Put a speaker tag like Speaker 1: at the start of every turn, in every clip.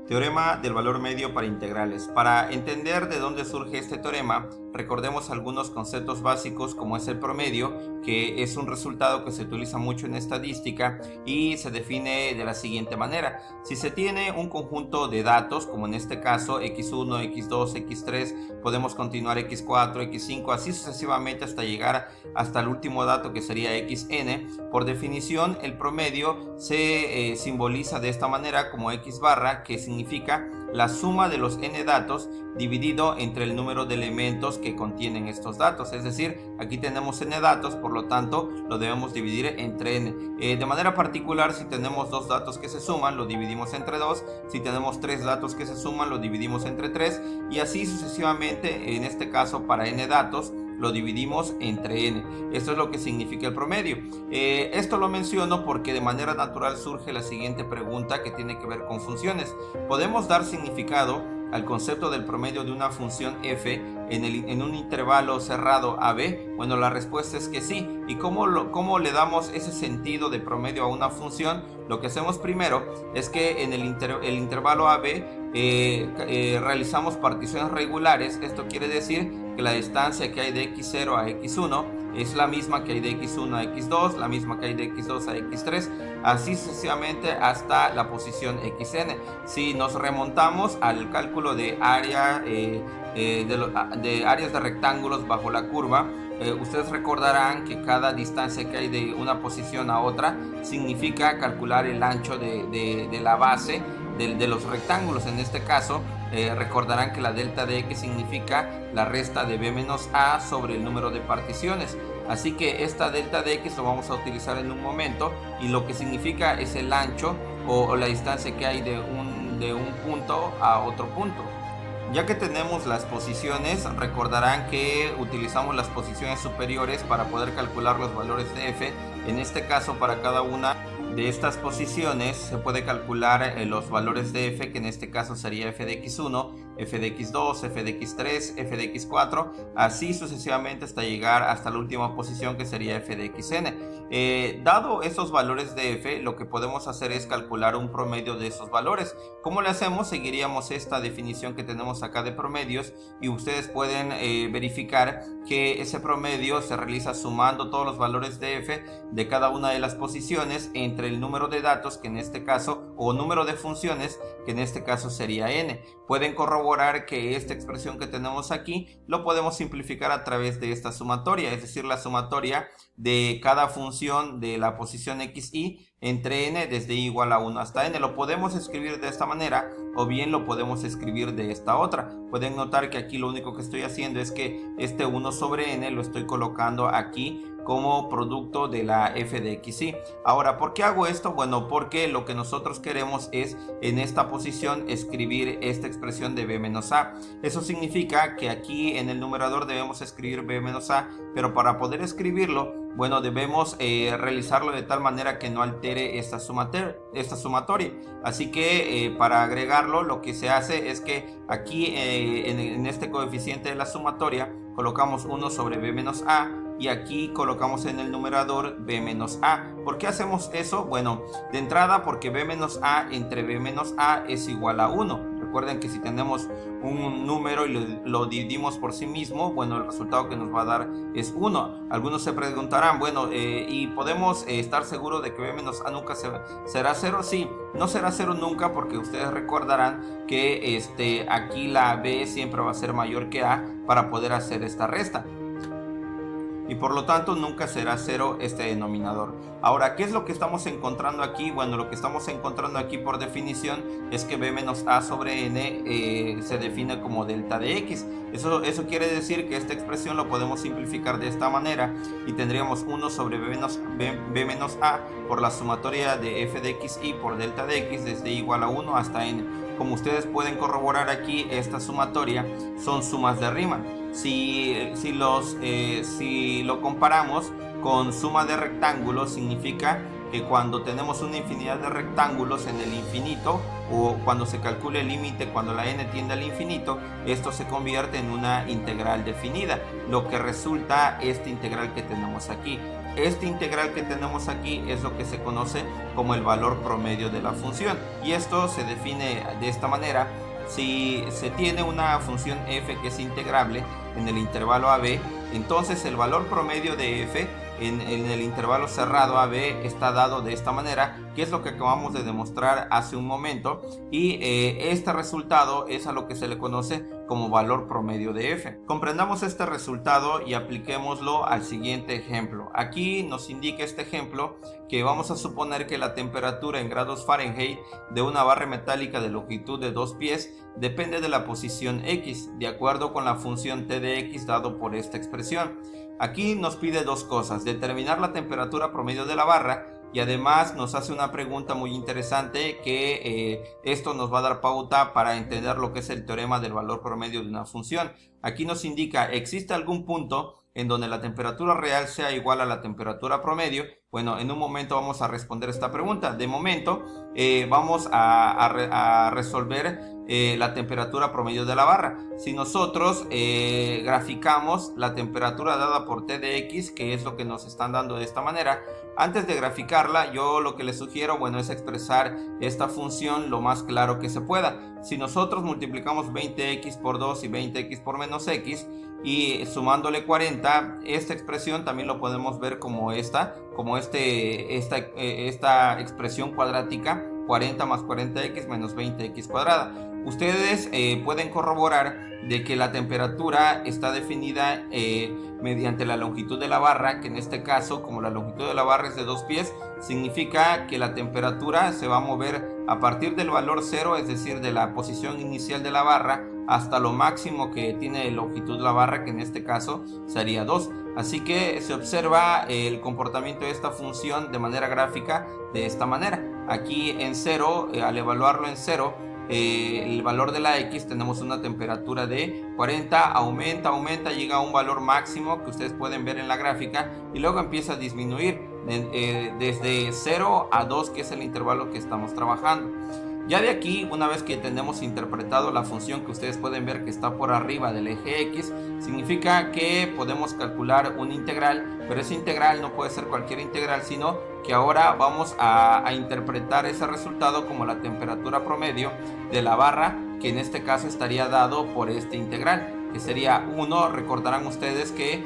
Speaker 1: Teorema del valor medio para integrales. Para entender de dónde surge este teorema, recordemos algunos conceptos básicos como es el promedio, que es un resultado que se utiliza mucho en estadística y se define de la siguiente manera. Si se tiene un conjunto de datos, como en este caso x1, x2, x3, podemos continuar x4, x5, así sucesivamente hasta llegar hasta el último dato que sería xn. Por definición, el promedio se simboliza de esta manera como x barra, que significa la suma de los n datos dividido entre el número de elementos que contienen estos datos. Es decir, aquí tenemos n datos, por lo tanto lo debemos dividir entre n. De manera particular, si tenemos dos datos que se suman, lo dividimos entre 2. Si tenemos tres datos que se suman, lo dividimos entre 3. Y así sucesivamente, en este caso para n datos, lo dividimos entre n. Esto es lo que significa el promedio. Esto lo menciono porque de manera natural surge la siguiente pregunta que tiene que ver con funciones. ¿Podemos dar significado al concepto del promedio de una función f en un intervalo cerrado AB? Bueno, la respuesta es que sí. ¿Y cómo le damos ese sentido de promedio a una función? Lo que hacemos primero es que en el intervalo AB realizamos particiones regulares. Esto quiere decir que la distancia que hay de x0 a x1 es la misma que hay de x1 a x2, la misma que hay de x2 a x3, así sucesivamente hasta la posición xn. Si nos remontamos al cálculo de área de áreas de rectángulos bajo la curva, ustedes recordarán que cada distancia que hay de una posición a otra significa calcular el ancho de la base de los rectángulos. En este caso, recordarán que la delta de x significa la resta de b menos a sobre el número de particiones. Así que esta delta de x lo vamos a utilizar en un momento, y lo que significa es el ancho o la distancia que hay de un punto a otro punto. Ya que tenemos las posiciones, recordarán que utilizamos las posiciones superiores para poder calcular los valores de f. En este caso, para cada una de estas posiciones se puede calcular los valores de f, que en este caso sería f de x1, f de x2, f de x3, f de x4, así sucesivamente hasta llegar hasta la última posición, que sería f de xn. Dado esos valores de f, lo que podemos hacer es calcular un promedio de esos valores. ¿Cómo le hacemos? Seguiríamos esta definición que tenemos acá de promedios, y ustedes pueden verificar que ese promedio se realiza sumando todos los valores de f de cada una de las posiciones entre el número de datos, que en este caso, o número de funciones, que en este caso sería n. Pueden corroborar que esta expresión que tenemos aquí lo podemos simplificar a través de esta sumatoria, es decir, la sumatoria de cada función de la posición xy entre n desde y igual a 1 hasta n. Lo podemos escribir de esta manera, o bien lo podemos escribir de esta otra. Pueden notar que aquí lo único que estoy haciendo es que este 1 sobre n lo estoy colocando aquí como producto de la f de xy. Ahora, ¿por qué hago esto? Bueno, porque lo que nosotros queremos es en esta posición escribir esta expresión de b menos a. Eso significa que aquí en el numerador debemos escribir b menos a, pero para poder escribirlo, bueno, debemos realizarlo de tal manera que no altere esta sumatoria. Así que para agregarlo, lo que se hace es que aquí en este coeficiente de la sumatoria colocamos 1 sobre b menos a, y aquí colocamos en el numerador b menos a. ¿Por qué hacemos eso? Bueno, de entrada porque b menos a entre b menos a es igual a 1. Recuerden que si tenemos un número y lo dividimos por sí mismo, bueno, el resultado que nos va a dar es 1. Algunos se preguntarán, bueno, ¿y podemos estar seguros de que b menos a nunca será 0? Sí, no será 0 nunca, porque ustedes recordarán que aquí la b siempre va a ser mayor que a para poder hacer esta resta, y por lo tanto nunca será 0 este denominador. Ahora, ¿qué es lo que estamos encontrando aquí? Bueno, lo que estamos encontrando aquí por definición es que b menos a sobre n se define como delta de x. Eso quiere decir que esta expresión lo podemos simplificar de esta manera, y tendríamos 1 sobre b menos a por la sumatoria de f de xy por delta de x desde igual a 1 hasta n. Como ustedes pueden corroborar aquí, esta sumatoria son sumas de Riemann. Si lo comparamos con suma de rectángulos, significa que cuando tenemos una infinidad de rectángulos en el infinito, o cuando se calcule el límite cuando la n tiende al infinito, esto se convierte en una integral definida, lo que resulta este integral que tenemos aquí. Este integral que tenemos aquí es lo que se conoce como el valor promedio de la función, y esto se define de esta manera. Si se tiene una función f que es integrable en el intervalo AB, entonces el valor promedio de f en el intervalo cerrado AB está dado de esta manera, que es lo que acabamos de demostrar hace un momento, y este resultado es a lo que se le conoce como valor promedio de f. Comprendamos este resultado y apliquémoslo al siguiente ejemplo. Aquí nos indica este ejemplo que vamos a suponer que la temperatura en grados Fahrenheit de una barra metálica de longitud de 2 pies depende de la posición x, de acuerdo con la función t de x dado por esta expresión. Aquí nos pide dos cosas: determinar la temperatura promedio de la barra, y además nos hace una pregunta muy interesante que esto nos va a dar pauta para entender lo que es el teorema del valor promedio de una función. Aquí nos indica: ¿existe algún punto en donde la temperatura real sea igual a la temperatura promedio? Bueno, en un momento vamos a responder esta pregunta. De momento vamos a resolver la temperatura promedio de la barra. Si nosotros graficamos la temperatura dada por t de x, que es lo que nos están dando de esta manera, antes de graficarla, yo lo que les sugiero, bueno, es expresar esta función lo más claro que se pueda. Si nosotros multiplicamos 20x por 2 y 20x por menos x, y sumándole 40, esta expresión también lo podemos ver como esta expresión cuadrática, 40 más 40x menos 20x cuadrada. Ustedes pueden corroborar de que la temperatura está definida mediante la longitud de la barra, que en este caso, como la longitud de la barra es de 2 pies, significa que la temperatura se va a mover a partir del valor 0, es decir, de la posición inicial de la barra, hasta lo máximo que tiene longitud la barra, que en este caso sería 2. Así que se observa el comportamiento de esta función de manera gráfica de esta manera. Aquí en 0, al evaluarlo en 0, el valor de la x, tenemos una temperatura de 40, aumenta, llega a un valor máximo que ustedes pueden ver en la gráfica, y luego empieza a disminuir desde 0 a 2, que es el intervalo que estamos trabajando. Ya de aquí, una vez que tenemos interpretado la función que ustedes pueden ver que está por arriba del eje x, significa que podemos calcular un integral, pero ese integral no puede ser cualquier integral, sino que ahora vamos a interpretar ese resultado como la temperatura promedio de la barra, que en este caso estaría dado por este integral, que sería 1. Recordarán ustedes que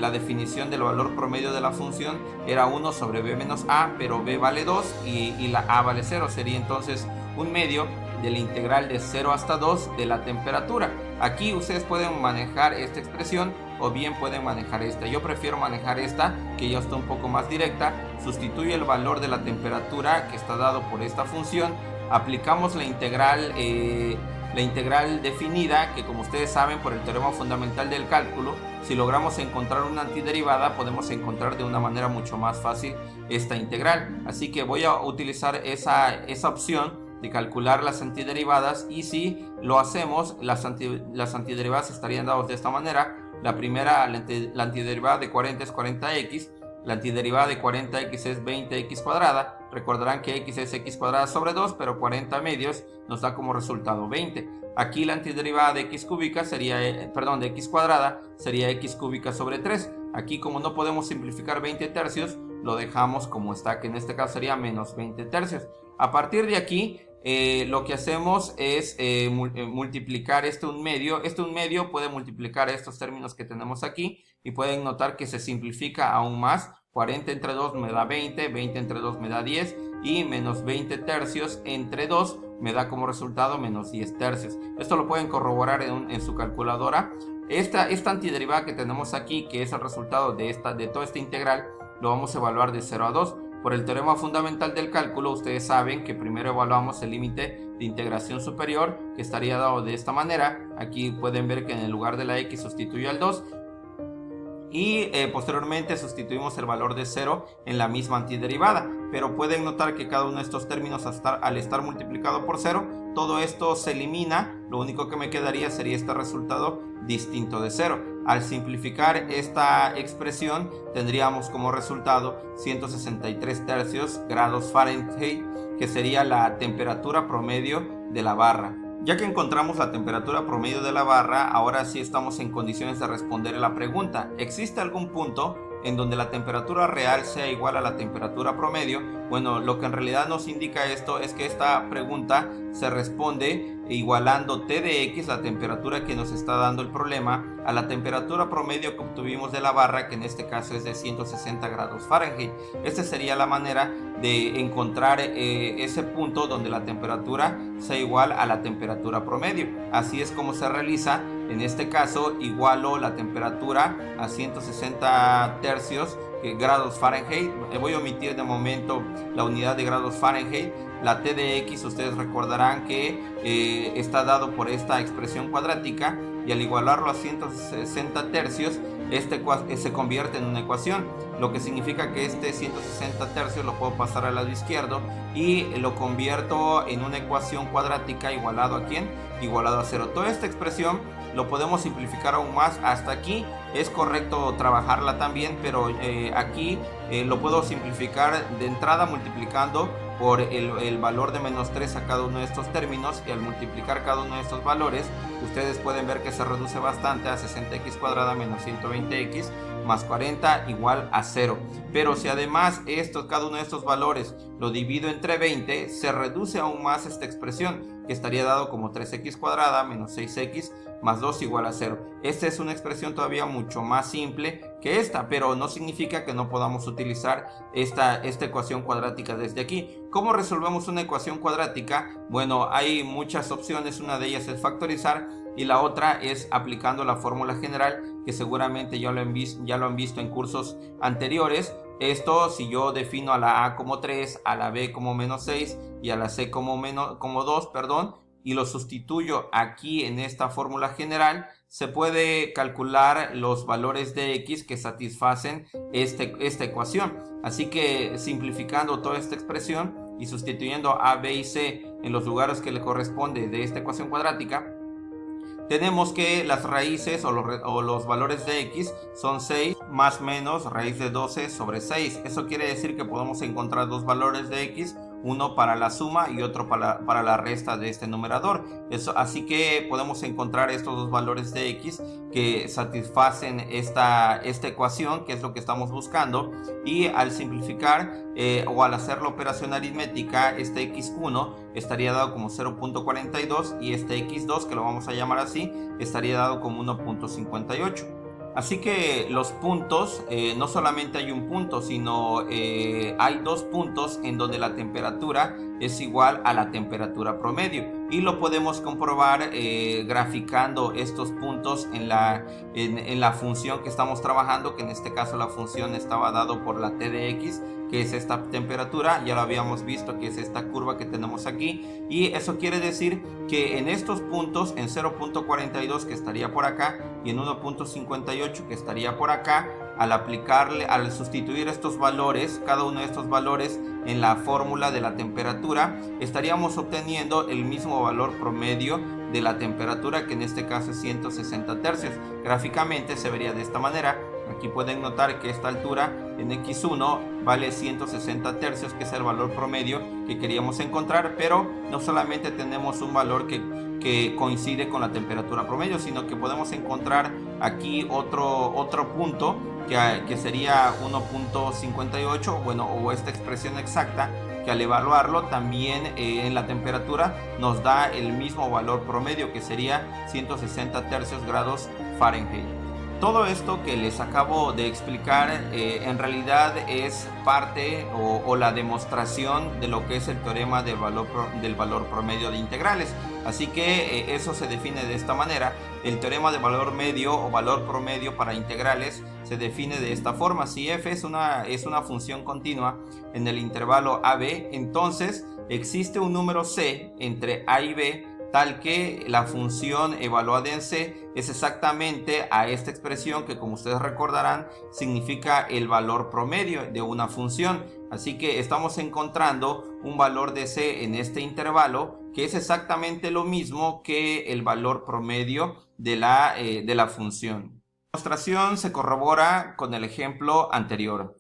Speaker 1: la definición del valor promedio de la función era 1 sobre b menos a, pero b vale 2 y la a vale 0. Sería entonces un medio del integral de 0 hasta 2 de la temperatura. Aquí ustedes pueden manejar esta expresión o bien pueden manejar esta. Yo prefiero manejar esta, que ya está un poco más directa. Sustituye el valor de la temperatura que está dado por esta función, aplicamos la integral definida, que como ustedes saben por el teorema fundamental del cálculo, si logramos encontrar una antiderivada podemos encontrar de una manera mucho más fácil esta integral. Así que voy a utilizar esa opción de calcular las antiderivadas, y si lo hacemos, las antiderivadas estarían dadas de esta manera. La primera, la antiderivada de 40 es 40x, la antiderivada de 40x es 20x cuadrada. Recordarán que x es x cuadrada sobre 2, pero 40 medios nos da como resultado 20. Aquí la antiderivada de x cúbica sería, de x cuadrada sería x cúbica sobre 3. Aquí, como no podemos simplificar 20 tercios, lo dejamos como está, que en este caso sería menos 20 tercios. A partir de aquí, lo que hacemos es multiplicar un medio. Un medio puede multiplicar estos términos que tenemos aquí, y pueden notar que se simplifica aún más. 40 entre 2 me da 20, 20 entre 2 me da 10, y menos 20 tercios entre 2 me da como resultado menos 10 tercios. Esto lo pueden corroborar en su calculadora. Esta antiderivada que tenemos aquí, que es el resultado de toda esta integral, lo vamos a evaluar de 0 a 2. Por el teorema fundamental del cálculo, ustedes saben que primero evaluamos el límite de integración superior, que estaría dado de esta manera. Aquí pueden ver que en el lugar de la x sustituyo al 2, y posteriormente sustituimos el valor de 0 en la misma antiderivada. Pero pueden notar que cada uno de estos términos, al estar multiplicado por 0, todo esto se elimina. Lo único que me quedaría sería este resultado distinto de 0. Al simplificar esta expresión tendríamos como resultado 163 tercios grados Fahrenheit, que sería la temperatura promedio de la barra. Ya que encontramos la temperatura promedio de la barra, ahora sí estamos en condiciones de responder a la pregunta: ¿existe algún punto en donde la temperatura real sea igual a la temperatura promedio? Bueno, lo que en realidad nos indica esto es que esta pregunta se responde igualando T de X, la temperatura que nos está dando el problema, a la temperatura promedio que obtuvimos de la barra, que en este caso es de 160 grados Fahrenheit. Esta sería la manera de encontrar ese punto donde la temperatura sea igual a la temperatura promedio. Así es como se realiza. En este caso igualo la temperatura a 160 tercios grados Fahrenheit. Voy a omitir de momento la unidad de grados Fahrenheit. La T de X, ustedes recordarán que está dado por esta expresión cuadrática, y al igualarlo a 160 tercios se convierte en una ecuación, lo que significa que este 160 tercios lo puedo pasar al lado izquierdo y lo convierto en una ecuación cuadrática igualado ¿a quién? Igualado a 0. Toda esta expresión lo podemos simplificar aún más. Hasta aquí es correcto trabajarla también, pero aquí lo puedo simplificar de entrada multiplicando por el valor de menos 3 a cada uno de estos términos, y al multiplicar cada uno de estos valores ustedes pueden ver que se reduce bastante a 60x cuadrada menos 120x más 40 igual a 0. Pero si además cada uno de estos valores lo divido entre 20, se reduce aún más esta expresión, que estaría dado como 3x cuadrada menos 6x más 2 igual a 0. Esta es una expresión todavía mucho más simple que esta, pero no significa que no podamos utilizar esta ecuación cuadrática desde aquí. ¿Cómo resolvemos una ecuación cuadrática? Bueno, hay muchas opciones. Una de ellas es factorizar y la otra es aplicando la fórmula general, que seguramente ya lo han visto en cursos anteriores. Esto, si yo defino a la A como 3, a la B como menos 6 y a la C como 2, y lo sustituyo aquí en esta fórmula general, se puede calcular los valores de X que satisfacen esta ecuación. Así que simplificando toda esta expresión y sustituyendo A, B y C en los lugares que le corresponde de esta ecuación cuadrática, tenemos que las raíces o los valores de X son 6 más menos raíz de 12 sobre 6. Eso quiere decir que podemos encontrar dos valores de X, uno para la suma y otro para la resta de este numerador. Así que podemos encontrar estos dos valores de X que satisfacen esta ecuación, que es lo que estamos buscando, y al simplificar o al hacer la operación aritmética, este x1 estaría dado como 0.42 y este x2, que lo vamos a llamar así, estaría dado como 1.58. Así que los puntos, no solamente hay un punto, sino hay dos puntos en donde la temperatura es igual a la temperatura promedio, y lo podemos comprobar graficando estos puntos en la función que estamos trabajando, que en este caso la función estaba dado por la T de X, que es esta temperatura. Ya lo habíamos visto, que es esta curva que tenemos aquí, y eso quiere decir que en estos puntos, en 0.42 que estaría por acá y en 1.58 que estaría por acá, al sustituir estos valores, cada uno de estos valores en la fórmula de la temperatura, estaríamos obteniendo el mismo valor promedio de la temperatura, que en este caso es 160 tercios. Gráficamente se vería de esta manera. Aquí pueden notar que esta altura en x1 vale 160 tercios, que es el valor promedio que queríamos encontrar, pero no solamente tenemos un valor que coincide con la temperatura promedio, sino que podemos encontrar aquí otro punto que sería 1.58, bueno, o esta expresión exacta, que al evaluarlo también en la temperatura nos da el mismo valor promedio, que sería 160 tercios grados Fahrenheit. Todo esto que les acabo de explicar en realidad es parte o la demostración de lo que es el teorema del valor promedio de integrales. Así que eso se define de esta manera. El teorema de valor medio o valor promedio para integrales se define de esta forma. Si f es una función continua en el intervalo AB, entonces existe un número c entre a y b, tal que la función evaluada en C es exactamente a esta expresión que, como ustedes recordarán, significa el valor promedio de una función. Así que estamos encontrando un valor de C en este intervalo que es exactamente lo mismo que el valor promedio de la función. demostración se corrobora con el ejemplo anterior.